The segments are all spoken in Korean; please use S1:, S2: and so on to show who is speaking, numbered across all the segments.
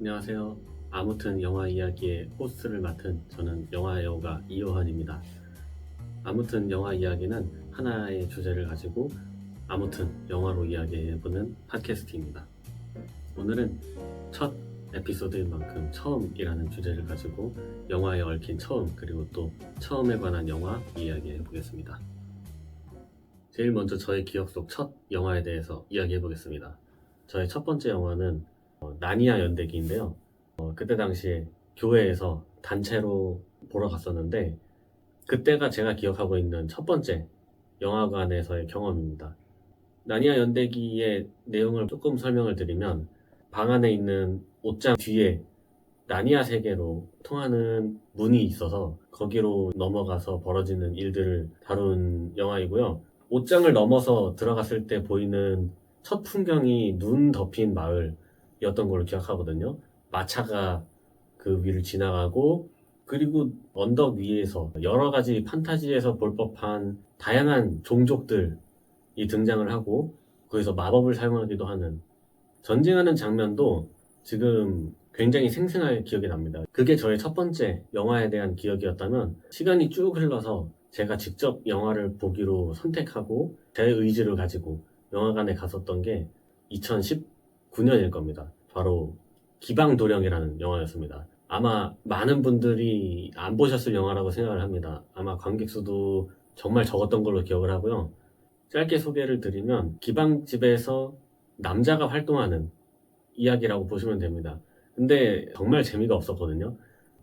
S1: 안녕하세요. 아무튼 영화 이야기의 호스트를 맡은 저는 영화애호가 이호환입니다. 아무튼 영화 이야기는 하나의 주제를 가지고 아무튼 영화로 이야기해보는 팟캐스트입니다. 오늘은 첫 에피소드인 만큼 처음이라는 주제를 가지고 영화에 얽힌 처음 그리고 또 처음에 관한 영화 이야기해보겠습니다. 제일 먼저 저의 기억 속 첫 영화에 대해서 이야기해보겠습니다. 저의 첫 번째 영화는 나니아 연대기인데요. 그때 당시에 교회에서 단체로 보러 갔었는데 그때가 제가 기억하고 있는 첫 번째 영화관에서의 경험입니다. 나니아 연대기의 내용을 조금 설명을 드리면 방 안에 있는 옷장 뒤에 나니아 세계로 통하는 문이 있어서 거기로 넘어가서 벌어지는 일들을 다룬 영화이고요. 옷장을 넘어서 들어갔을 때 보이는 첫 풍경이 눈 덮인 마을이었던 걸로 기억하거든요. 마차가 그 위를 지나가고 그리고 언덕 위에서 여러 가지 판타지에서 볼 법한 다양한 종족들이 등장을 하고 거기서 마법을 사용하기도 하는 전쟁하는 장면도 지금 굉장히 생생하게 기억이 납니다. 그게 저의 첫 번째 영화에 대한 기억이었다면 시간이 쭉 흘러서 제가 직접 영화를 보기로 선택하고 제 의지를 가지고 영화관에 갔었던 게 2019년일 겁니다. 바로 기방도령이라는 영화였습니다. 아마 많은 분들이 안 보셨을 영화라고 생각을 합니다. 아마 관객 수도 정말 적었던 걸로 기억을 하고요. 짧게 소개를 드리면 기방집에서 남자가 활동하는 이야기라고 보시면 됩니다. 근데 정말 재미가 없었거든요.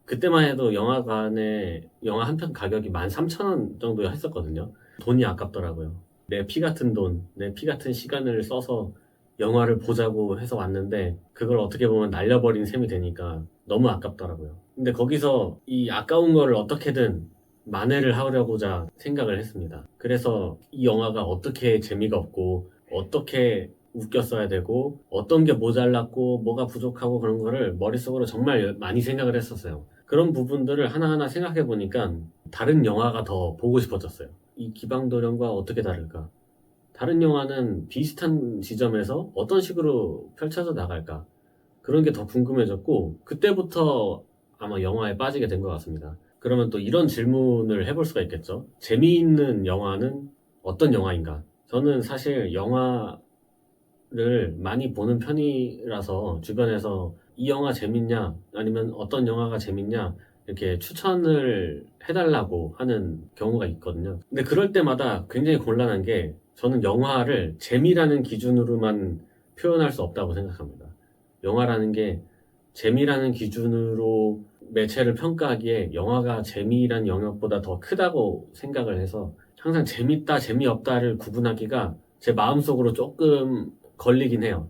S1: 그때만 해도 영화관에 영화 한 편 가격이 13,000원 정도 했었거든요. 돈이 아깝더라고요. 내 피 같은 돈, 내 피 같은 시간을 써서 영화를 보자고 해서 왔는데 그걸 어떻게 보면 날려버린 셈이 되니까 너무 아깝더라고요. 근데 거기서 이 아까운 거를 어떻게든 만회를 하려고자 생각을 했습니다. 그래서 이 영화가 어떻게 재미가 없고 어떻게 웃겼어야 되고 어떤 게 모자랐고 뭐가 부족하고 그런 거를 머릿속으로 정말 많이 생각을 했었어요. 그런 부분들을 하나하나 생각해 보니까 다른 영화가 더 보고 싶어졌어요. 이 기방도령과 어떻게 다를까? 다른 영화는 비슷한 지점에서 어떤 식으로 펼쳐져 나갈까? 그런 게 더 궁금해졌고 그때부터 아마 영화에 빠지게 된 것 같습니다. 그러면 또 이런 질문을 해볼 수가 있겠죠. 재미있는 영화는 어떤 영화인가? 저는 사실 영화를 많이 보는 편이라서 주변에서 이 영화 재밌냐 아니면 어떤 영화가 재밌냐 이렇게 추천을 해달라고 하는 경우가 있거든요. 근데 그럴 때마다 굉장히 곤란한 게 저는 영화를 재미라는 기준으로만 표현할 수 없다고 생각합니다. 영화라는 게 재미라는 기준으로 매체를 평가하기에 영화가 재미란 영역보다 더 크다고 생각을 해서 항상 재밌다, 재미없다를 구분하기가 제 마음속으로 조금 걸리긴 해요.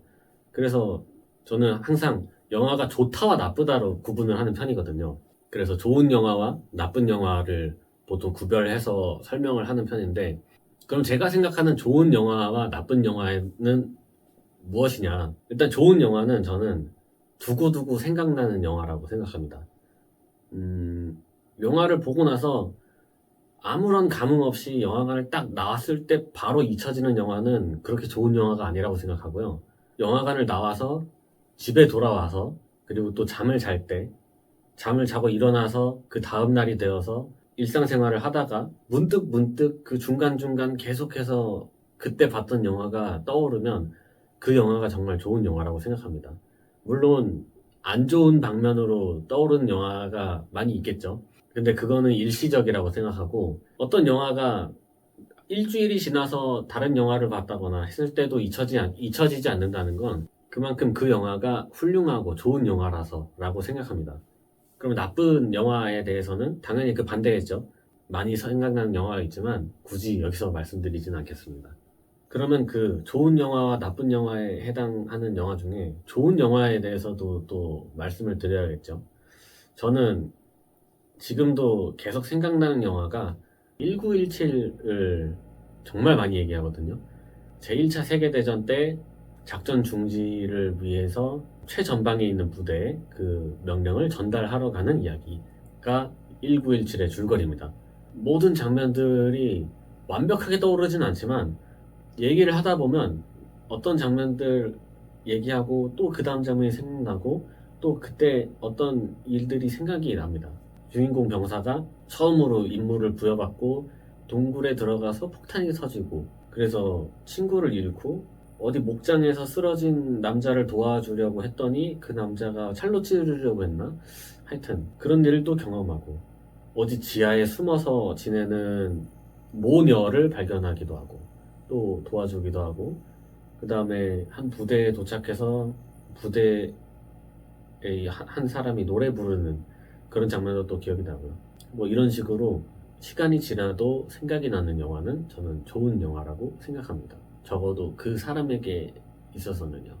S1: 그래서 저는 항상 영화가 좋다와 나쁘다로 구분을 하는 편이거든요. 그래서 좋은 영화와 나쁜 영화를 보통 구별해서 설명을 하는 편인데 그럼 제가 생각하는 좋은 영화와 나쁜 영화는 무엇이냐? 일단 좋은 영화는 저는 두고두고 생각나는 영화라고 생각합니다. 영화를 보고 나서 아무런 감흥 없이 영화관을 딱 나왔을 때 바로 잊혀지는 영화는 그렇게 좋은 영화가 아니라고 생각하고요. 영화관을 나와서 집에 돌아와서 그리고 또 잠을 잘 때 잠을 자고 일어나서 그 다음 날이 되어서 일상생활을 하다가 문득 그 중간중간 계속해서 그때 봤던 영화가 떠오르면 그 영화가 정말 좋은 영화라고 생각합니다. 물론 안 좋은 방면으로 떠오르는 영화가 많이 있겠죠. 근데 그거는 일시적이라고 생각하고 어떤 영화가 일주일이 지나서 다른 영화를 봤다거나 했을 때도 잊혀지지 않는다는 건 그만큼 그 영화가 훌륭하고 좋은 영화라서 라고 생각합니다. 그럼 나쁜 영화에 대해서는 당연히 그 반대겠죠. 많이 생각나는 영화가 있지만 굳이 여기서 말씀드리진 않겠습니다. 그러면 그 좋은 영화와 나쁜 영화에 해당하는 영화 중에 좋은 영화에 대해서도 또 말씀을 드려야겠죠. 저는 지금도 계속 생각나는 영화가 1917을 정말 많이 얘기하거든요. 제1차 세계대전 때 작전 중지를 위해서 최전방에 있는 부대에 그 명령을 전달하러 가는 이야기가 1917의 줄거리입니다. 모든 장면들이 완벽하게 떠오르진 않지만 얘기를 하다 보면 어떤 장면들 얘기하고 또 그 다음 장면이 생각나고 또 그때 어떤 일들이 생각이 납니다. 주인공 병사가 처음으로 임무를 부여받고 동굴에 들어가서 폭탄이 터지고 그래서 친구를 잃고 어디 목장에서 쓰러진 남자를 도와주려고 했더니 그 남자가 칼로 찌르려고 했나? 하여튼 그런 일도 경험하고 어디 지하에 숨어서 지내는 모녀를 발견하기도 하고 또 도와주기도 하고 그 다음에 한 부대에 도착해서 부대에 한 사람이 노래 부르는 그런 장면도 또 기억이 나고요. 뭐 이런 식으로 시간이 지나도 생각이 나는 영화는 저는 좋은 영화라고 생각합니다. 적어도 그 사람에게 있어서는요.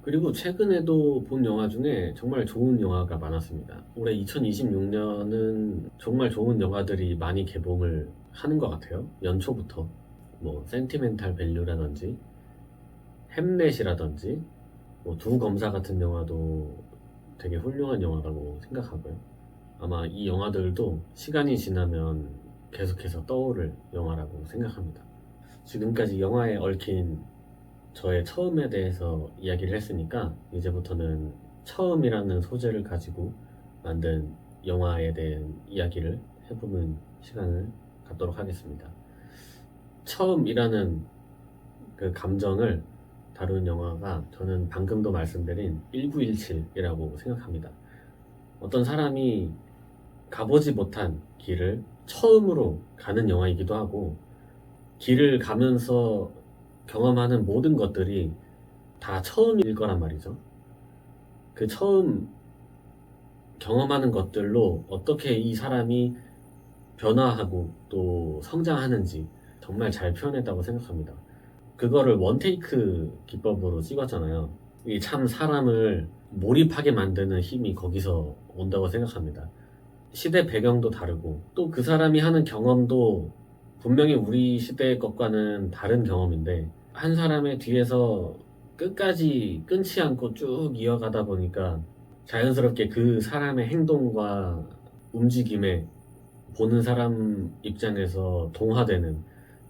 S1: 그리고 최근에도 본 영화 중에 정말 좋은 영화가 많았습니다. 올해 2026년은 정말 좋은 영화들이 많이 개봉을 하는 것 같아요. 연초부터 뭐 센티멘탈 밸류라든지 햄넷이라든지 뭐 두 검사 같은 영화도 되게 훌륭한 영화라고 생각하고요. 아마 이 영화들도 시간이 지나면 계속해서 떠오를 영화라고 생각합니다. 지금까지 영화에 얽힌 저의 처음에 대해서 이야기를 했으니까 이제부터는 처음이라는 소재를 가지고 만든 영화에 대한 이야기를 해보는 시간을 갖도록 하겠습니다. 처음이라는 그 감정을 다룬 영화가 저는 방금도 말씀드린 1917이라고 생각합니다. 어떤 사람이 가보지 못한 길을 처음으로 가는 영화이기도 하고 길을 가면서 경험하는 모든 것들이 다 처음일 거란 말이죠. 그 처음 경험하는 것들로 어떻게 이 사람이 변화하고 또 성장하는지 정말 잘 표현했다고 생각합니다. 그거를 원테이크 기법으로 찍었잖아요. 이 참 사람을 몰입하게 만드는 힘이 거기서 온다고 생각합니다. 시대 배경도 다르고 또 그 사람이 하는 경험도 분명히 우리 시대의 것과는 다른 경험인데 한 사람의 뒤에서 끝까지 끊지 않고 쭉 이어가다 보니까 자연스럽게 그 사람의 행동과 움직임에 보는 사람 입장에서 동화되는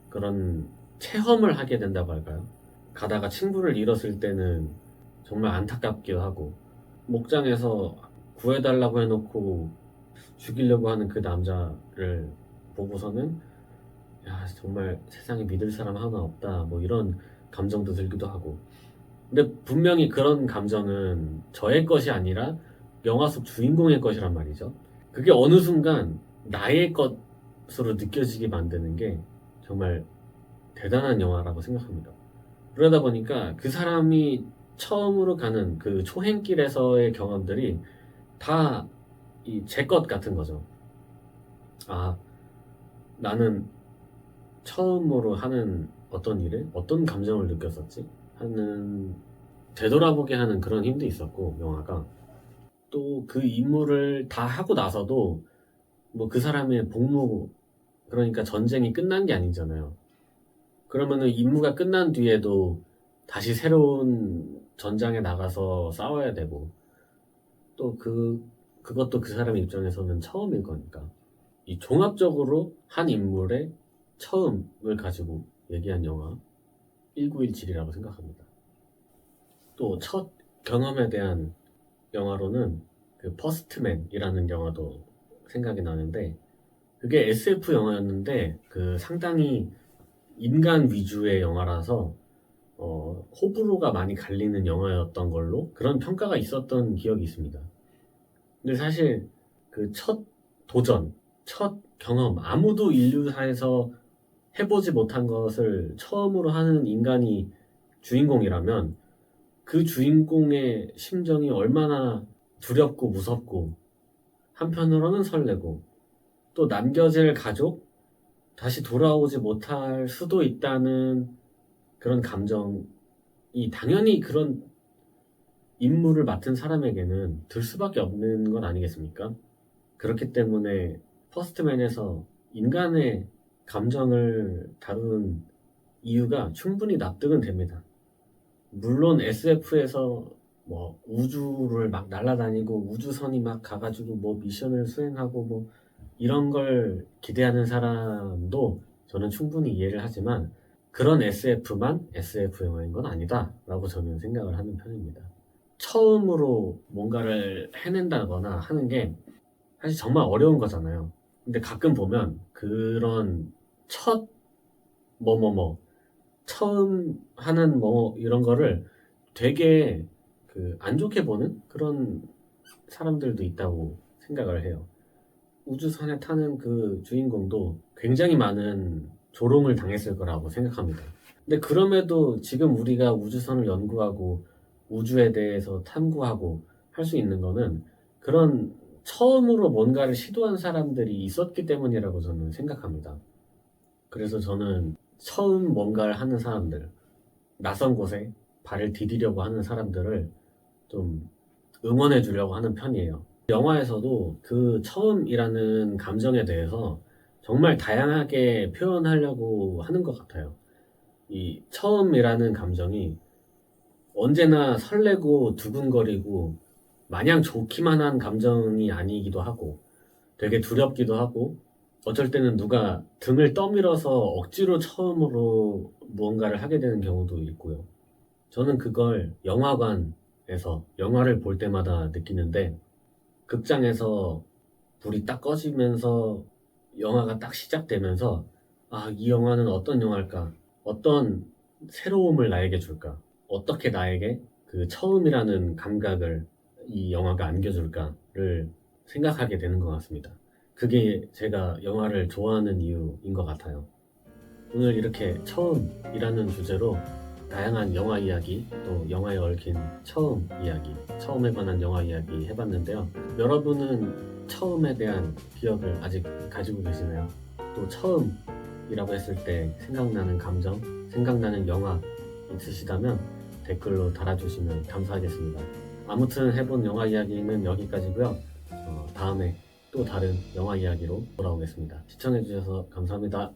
S1: 그런 체험을 하게 된다고 할까요? 가다가 친구를 잃었을 때는 정말 안타깝기도 하고 목장에서 구해달라고 해놓고 죽이려고 하는 그 남자를 보고서는 야 정말 세상에 믿을 사람 하나 없다 뭐 이런 감정도 들기도 하고 근데 분명히 그런 감정은 저의 것이 아니라 영화 속 주인공의 것이란 말이죠. 그게 어느 순간 나의 것으로 느껴지게 만드는 게 정말 대단한 영화라고 생각합니다. 그러다 보니까 그 사람이 처음으로 가는 그 초행길에서의 경험들이 다 제 것 같은 거죠. 아, 나는 처음으로 하는 어떤 일에 어떤 감정을 느꼈었지? 하는 되돌아보게 하는 그런 힘도 있었고 영화가 또 그 임무를 다 하고 나서도 뭐 그 사람의 복무 그러니까 전쟁이 끝난 게 아니잖아요. 그러면은 임무가 끝난 뒤에도 다시 새로운 전장에 나가서 싸워야 되고 또 그것도 그 사람 입장에서는 처음일 거니까 이 종합적으로 한 인물의 처음을 가지고 얘기한 영화 1917이라고 생각합니다. 또 첫 경험에 대한 영화로는 그 퍼스트맨이라는 영화도 생각이 나는데 그게 SF 영화였는데 그 상당히 인간 위주의 영화라서 호불호가 많이 갈리는 영화였던 걸로 그런 평가가 있었던 기억이 있습니다. 근데 사실 그 첫 도전, 첫 경험, 아무도 인류사에서 해보지 못한 것을 처음으로 하는 인간이 주인공이라면 그 주인공의 심정이 얼마나 두렵고 무섭고 한편으로는 설레고 또 남겨질 가족, 다시 돌아오지 못할 수도 있다는 그런 감정이 당연히 그런 임무를 맡은 사람에게는 들 수밖에 없는 건 아니겠습니까? 그렇기 때문에 퍼스트맨에서 인간의 감정을 다루는 이유가 충분히 납득은 됩니다. 물론 SF에서 뭐 우주를 막 날아다니고 우주선이 막 가가지고 뭐 미션을 수행하고 뭐 이런 걸 기대하는 사람도 저는 충분히 이해를 하지만 그런 SF만 SF 영화인 건 아니다 라고 저는 생각을 하는 편입니다. 처음으로 뭔가를 해낸다거나 하는 게 사실 정말 어려운 거잖아요. 근데 가끔 보면 그런 첫 뭐뭐뭐 처음 하는 뭐 이런 거를 되게 그 안 좋게 보는 그런 사람들도 있다고 생각을 해요. 우주선에 타는 그 주인공도 굉장히 많은 조롱을 당했을 거라고 생각합니다. 근데 그럼에도 지금 우리가 우주선을 연구하고 우주에 대해서 탐구하고 할 수 있는 거는 그런 처음으로 뭔가를 시도한 사람들이 있었기 때문이라고 저는 생각합니다. 그래서 저는 처음 뭔가를 하는 사람들, 낯선 곳에 발을 디디려고 하는 사람들을 좀 응원해 주려고 하는 편이에요. 영화에서도 그 처음이라는 감정에 대해서 정말 다양하게 표현하려고 하는 것 같아요. 이 처음이라는 감정이 언제나 설레고 두근거리고 마냥 좋기만 한 감정이 아니기도 하고 되게 두렵기도 하고 어쩔 때는 누가 등을 떠밀어서 억지로 처음으로 무언가를 하게 되는 경우도 있고요. 저는 그걸 영화관에서 영화를 볼 때마다 느끼는데 극장에서 불이 딱 꺼지면서 영화가 딱 시작되면서 아, 이 영화는 어떤 영화일까? 어떤 새로움을 나에게 줄까? 어떻게 나에게 그 처음이라는 감각을 이 영화가 안겨줄까를 생각하게 되는 것 같습니다. 그게 제가 영화를 좋아하는 이유인 것 같아요. 오늘 이렇게 처음이라는 주제로 다양한 영화 이야기, 또 영화에 얽힌 처음 이야기, 처음에 관한 영화 이야기 해봤는데요. 여러분은 처음에 대한 기억을 아직 가지고 계시나요? 또 처음이라고 했을 때 생각나는 감정, 생각나는 영화 있으시다면 댓글로 달아주시면 감사하겠습니다. 아무튼 해본 영화 이야기는 여기까지고요. 다음에 또 다른 영화 이야기로 돌아오겠습니다. 시청해주셔서 감사합니다.